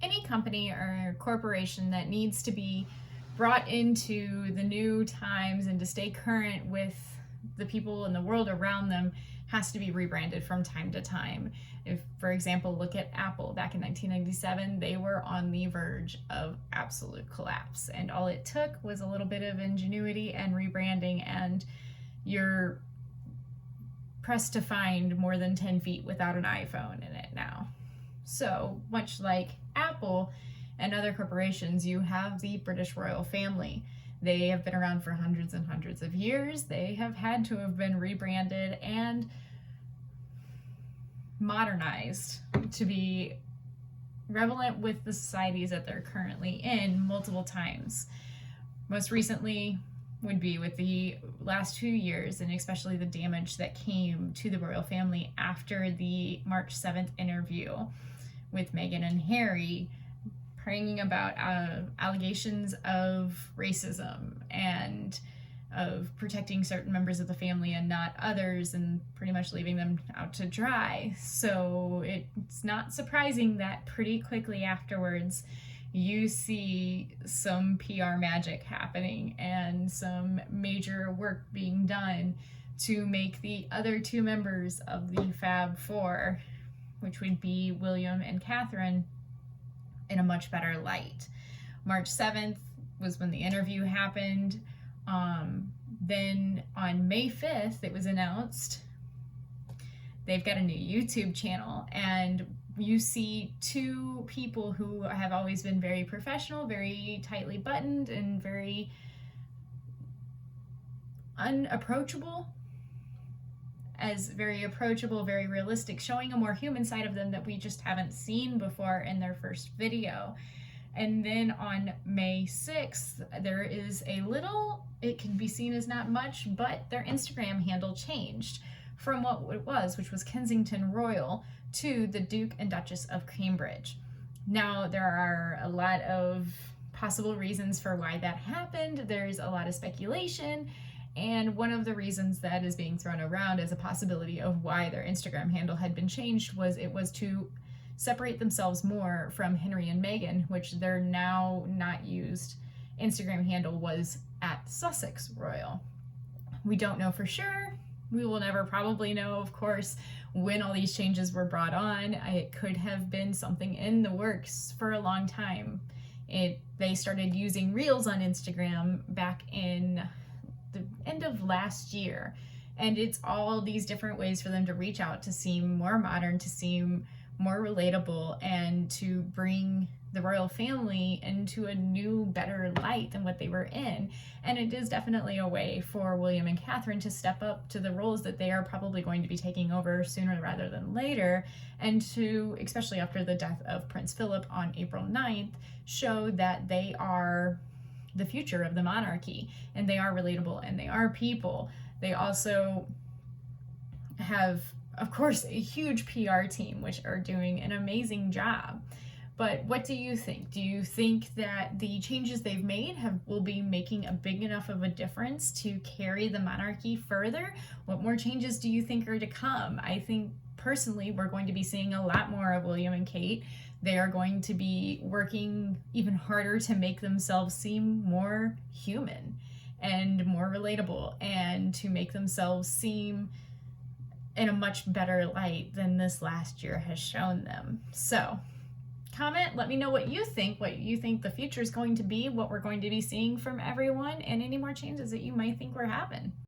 any company or corporation that needs to be brought into the new times and to stay current with the people in the world around them has to be rebranded from time to time. If, for example, look at Apple back in 1997, they were on the verge of absolute collapse, and all it took was a little bit of ingenuity and rebranding, and you're pressed to find more than 10 feet without an iPhone in it now. So, much like Apple and other corporations, you have the British royal family. They have been around for hundreds and hundreds of years. They have had to have been rebranded and modernized to be relevant with the societies that they're currently in multiple times. Most recently would be with the last 2 years, and especially the damage that came to the royal family after the March 7th interview with Meghan and Harry, praying about allegations of racism and of protecting certain members of the family and not others, and pretty much leaving them out to dry. So it's not surprising that pretty quickly afterwards you see some PR magic happening and some major work being done to make the other two members of the Fab Four, which would be William and Catherine, in a much better light. March 7th was when the interview happened. Then on May 5th, it was announced they've got a new YouTube channel, and you see two people who have always been very professional, very tightly buttoned, and very unapproachable, as very approachable, very realistic, showing a more human side of them that we just haven't seen before in their first video. And then on May 6th, there is a little, it can be seen as not much, but their Instagram handle changed from what it was, which was Kensington Royal, to the Duke and Duchess of Cambridge. Now, there are a lot of possible reasons for why that happened. There's a lot of speculation, and one of the reasons that is being thrown around as a possibility of why their Instagram handle had been changed was it was to separate themselves more from Henry and Meghan, which their now not used Instagram handle was at Sussex Royal. We don't know for sure. We will never probably know, of course, when all these changes were brought on. It could have been something in the works for a long time. They started using Reels on Instagram back in the end of last year, and it's all these different ways for them to reach out, to seem more modern, to seem more relatable, and to bring the royal family into a new, better light than what they were in. And it is definitely a way for William and Catherine to step up to the roles that they are probably going to be taking over sooner rather than later, and to, especially after the death of Prince Philip on April 9th, show that they are the future of the monarchy, and they are relatable, and they are people. They also have, of course, a huge PR team, which are doing an amazing job. But what do you think? Do you think that the changes they've made will be making a big enough of a difference to carry the monarchy further? What more changes do you think are to come? I think personally we're going to be seeing a lot more of William and Kate. They are going to be working even harder to make themselves seem more human and more relatable, and to make themselves seem in a much better light than this last year has shown them. So comment, let me know what you think the future is going to be, what we're going to be seeing from everyone, and any more changes that you might think we're having.